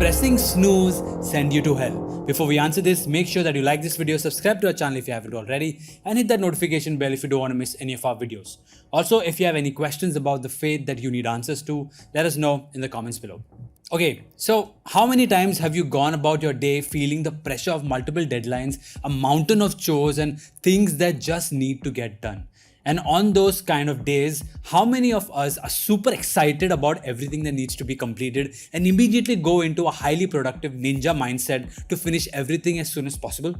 pressing snooze send you to hell? Before we answer this, make sure that you like this video, subscribe to our channel if you haven't already, and hit that notification bell if you don't want to miss any of our videos. Also, if you have any questions about the faith that you need answers to, let us know in the comments below. Okay, so how many times have you gone about your day feeling the pressure of multiple deadlines, a mountain of chores and things that just need to get done? And on those kind of days, how many of us are super excited about everything that needs to be completed and immediately go into a highly productive ninja mindset to finish everything as soon as possible?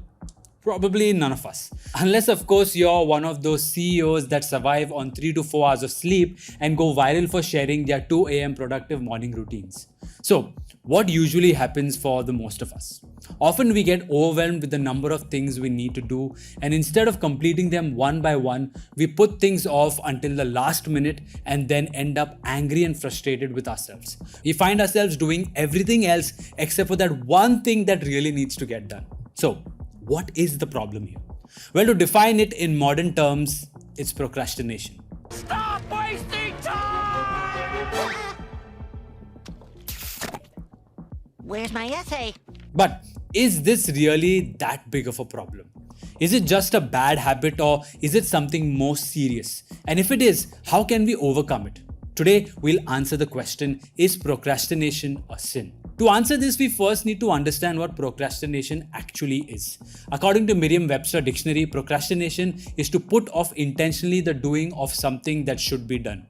Probably none of us. Unless, of course, you're one of those CEOs that survive on 3 to 4 hours of sleep and go viral for sharing their 2 a.m. productive morning routines. So, what usually happens for the most of us? Often we get overwhelmed with the number of things we need to do, and instead of completing them one by one, we put things off until the last minute and then end up angry and frustrated with ourselves. We find ourselves doing everything else except for that one thing that really needs to get done. So, what is the problem here? Well, to define it in modern terms, it's procrastination. Stop wasting time! Where's my essay? But is this really that big of a problem? Is it just a bad habit, or is it something more serious? And if it is, how can we overcome it? Today, we'll answer the question, is procrastination a sin? To answer this, we first need to understand what procrastination actually is. According to Merriam-Webster dictionary, procrastination is to put off intentionally the doing of something that should be done.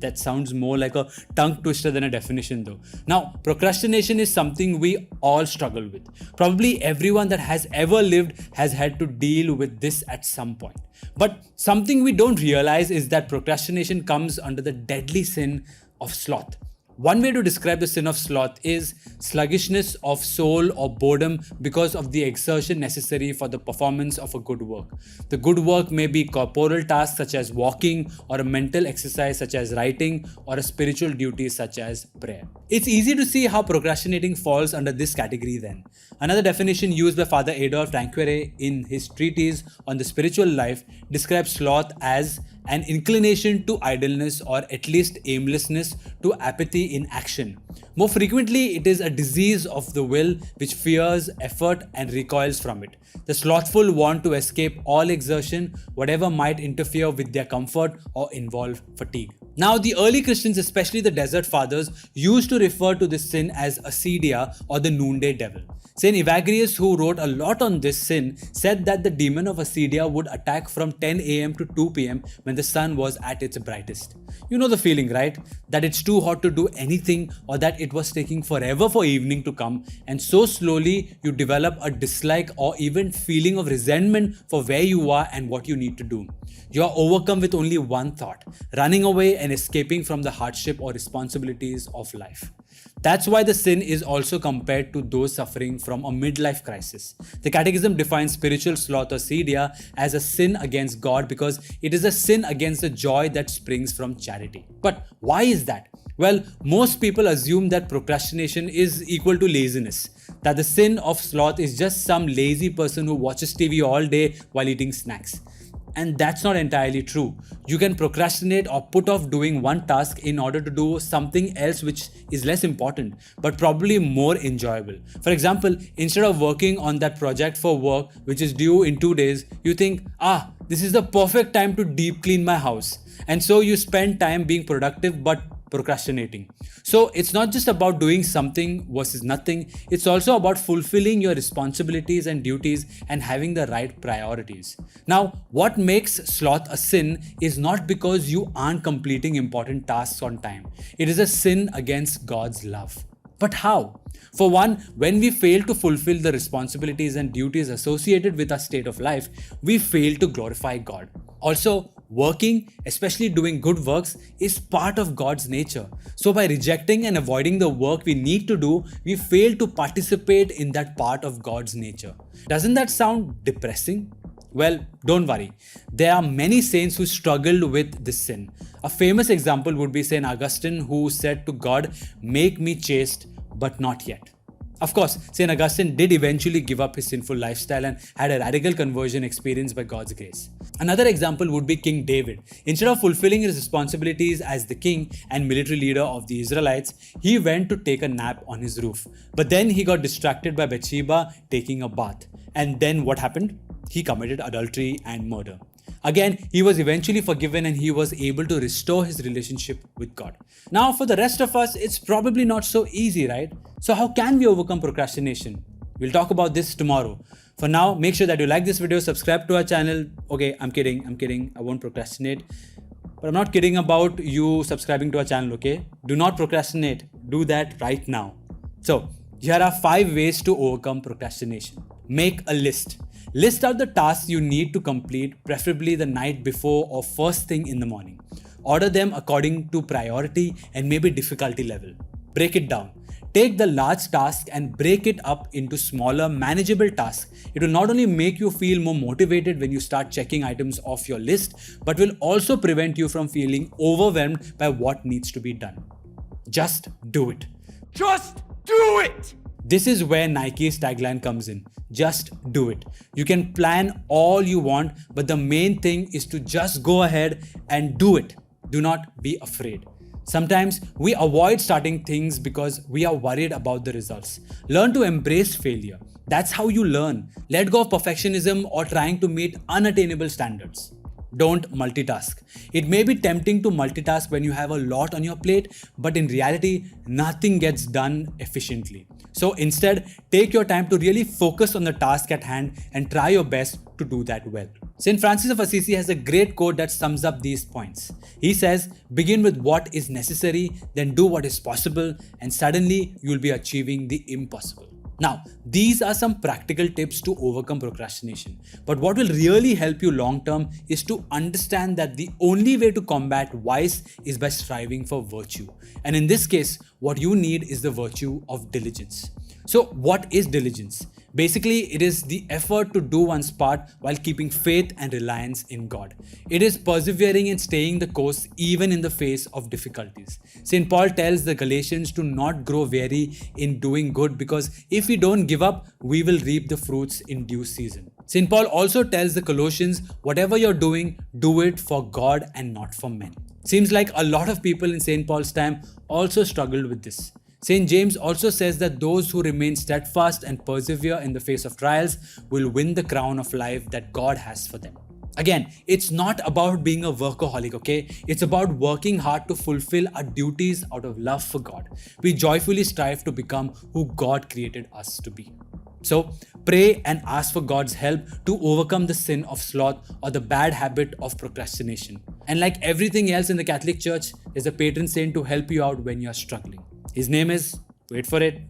That sounds more like a tongue twister than a definition though. Now, procrastination is something we all struggle with. Probably everyone that has ever lived has had to deal with this at some point. But something we don't realize is that procrastination comes under the deadly sin of sloth. One way to describe the sin of sloth is sluggishness of soul or boredom because of the exertion necessary for the performance of a good work. The good work may be corporal tasks such as walking, or a mental exercise such as writing, or a spiritual duty such as prayer. It's easy to see how procrastinating falls under this category then. Another definition used by Father Adolf Ranquere in his treatise on the spiritual life describes sloth as an inclination to idleness, or at least aimlessness, to apathy in action. More frequently, it is a disease of the will which fears effort and recoils from it. The slothful want to escape all exertion, whatever might interfere with their comfort or involve fatigue. Now, the early Christians, especially the Desert Fathers, used to refer to this sin as Acedia, or the noonday devil. Saint Evagrius, who wrote a lot on this sin, said that the demon of Acedia would attack from 10 a.m. to 2 p.m. when the sun was at its brightest. You know the feeling, right? That it's too hot to do anything, or that it was taking forever for evening to come, and so slowly you develop a dislike or even feeling of resentment for where you are and what you need to do. You are overcome with only one thought: running away and escaping from the hardship or responsibilities of life. That's why the sin is also compared to those suffering from a midlife crisis. The Catechism defines spiritual sloth or acedia as a sin against God because it is a sin against the joy that springs from charity. But why is that? Well, most people assume that procrastination is equal to laziness, that the sin of sloth is just some lazy person who watches TV all day while eating snacks. And that's not entirely true. You can procrastinate or put off doing one task in order to do something else which is less important, but probably more enjoyable. For example, instead of working on that project for work which is due in 2 days, you think, this is the perfect time to deep clean my house. And so you spend time being productive but procrastinating. So it's not just about doing something versus nothing, it's also about fulfilling your responsibilities and duties and having the right priorities. Now, what makes sloth a sin is not because you aren't completing important tasks on time. It is a sin against God's love. But how? For one, when we fail to fulfill the responsibilities and duties associated with our state of life, we fail to glorify God. Also, working, especially doing good works, is part of God's nature. So by rejecting and avoiding the work we need to do, we fail to participate in that part of God's nature. Doesn't that sound depressing? Well, don't worry. There are many saints who struggled with this sin. A famous example would be Saint Augustine, who said to God, "Make me chaste, but not yet." Of course, St. Augustine did eventually give up his sinful lifestyle and had a radical conversion experienced by God's grace. Another example would be King David. Instead of fulfilling his responsibilities as the king and military leader of the Israelites, he went to take a nap on his roof. But then he got distracted by Bathsheba taking a bath. And then what happened? He committed adultery and murder. Again, he was eventually forgiven and he was able to restore his relationship with God. Now, for the rest of us, it's probably not so easy, right? So how can we overcome procrastination? We'll talk about this tomorrow. For now, make sure that you like this video, subscribe to our channel. Okay, I'm kidding. I won't procrastinate. But I'm not kidding about you subscribing to our channel, okay? Do not procrastinate. Do that right now. So, here are 5 ways to overcome procrastination. Make a list. List out the tasks you need to complete, preferably the night before or first thing in the morning. Order them according to priority and maybe difficulty level. Break it down. Take the large task and break it up into smaller, manageable tasks. It will not only make you feel more motivated when you start checking items off your list, but will also prevent you from feeling overwhelmed by what needs to be done. Just do it. Just do it! This is where Nike's tagline comes in. Just do it. You can plan all you want, but the main thing is to just go ahead and do it. Do not be afraid. Sometimes we avoid starting things because we are worried about the results. Learn to embrace failure. That's how you learn. Let go of perfectionism or trying to meet unattainable standards. Don't multitask. It may be tempting to multitask when you have a lot on your plate, but in reality, nothing gets done efficiently. So instead, take your time to really focus on the task at hand and try your best to do that well. St. Francis of Assisi has a great quote that sums up these points. He says, begin with what is necessary, then do what is possible, and suddenly you'll be achieving the impossible. Now, these are some practical tips to overcome procrastination. But what will really help you long term is to understand that the only way to combat vice is by striving for virtue. And in this case, what you need is the virtue of diligence. So, what is diligence? Basically, it is the effort to do one's part while keeping faith and reliance in God. It is persevering and staying the course even in the face of difficulties. St. Paul tells the Galatians to not grow weary in doing good because if we don't give up, we will reap the fruits in due season. St. Paul also tells the Colossians, whatever you're doing, do it for God and not for men. Seems like a lot of people in St. Paul's time also struggled with this. St. James also says that those who remain steadfast and persevere in the face of trials will win the crown of life that God has for them. Again, it's not about being a workaholic, okay? It's about working hard to fulfill our duties out of love for God. We joyfully strive to become who God created us to be. So, pray and ask for God's help to overcome the sin of sloth or the bad habit of procrastination. And like everything else in the Catholic Church, there's a patron saint to help you out when you're struggling. His name is, wait for it,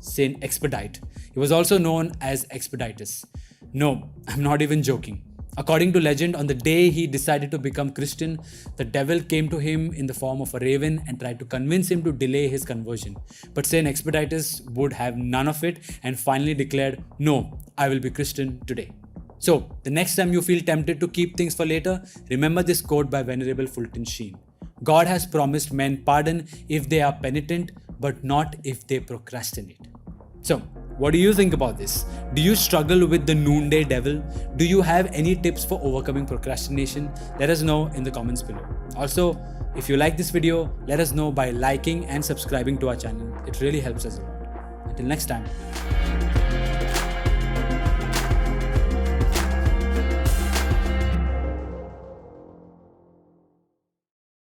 Saint Expedite. He was also known as Expeditus. No, I'm not even joking. According to legend, on the day he decided to become Christian, the devil came to him in the form of a raven and tried to convince him to delay his conversion. But Saint Expeditus would have none of it and finally declared, no, I will be Christian today. So, the next time you feel tempted to keep things for later, remember this quote by Venerable Fulton Sheen. God has promised men pardon if they are penitent, but not if they procrastinate. So, what do you think about this? Do you struggle with the noonday devil? Do you have any tips for overcoming procrastination? Let us know in the comments below. Also, if you like this video, let us know by liking and subscribing to our channel. It really helps us a lot. Until next time.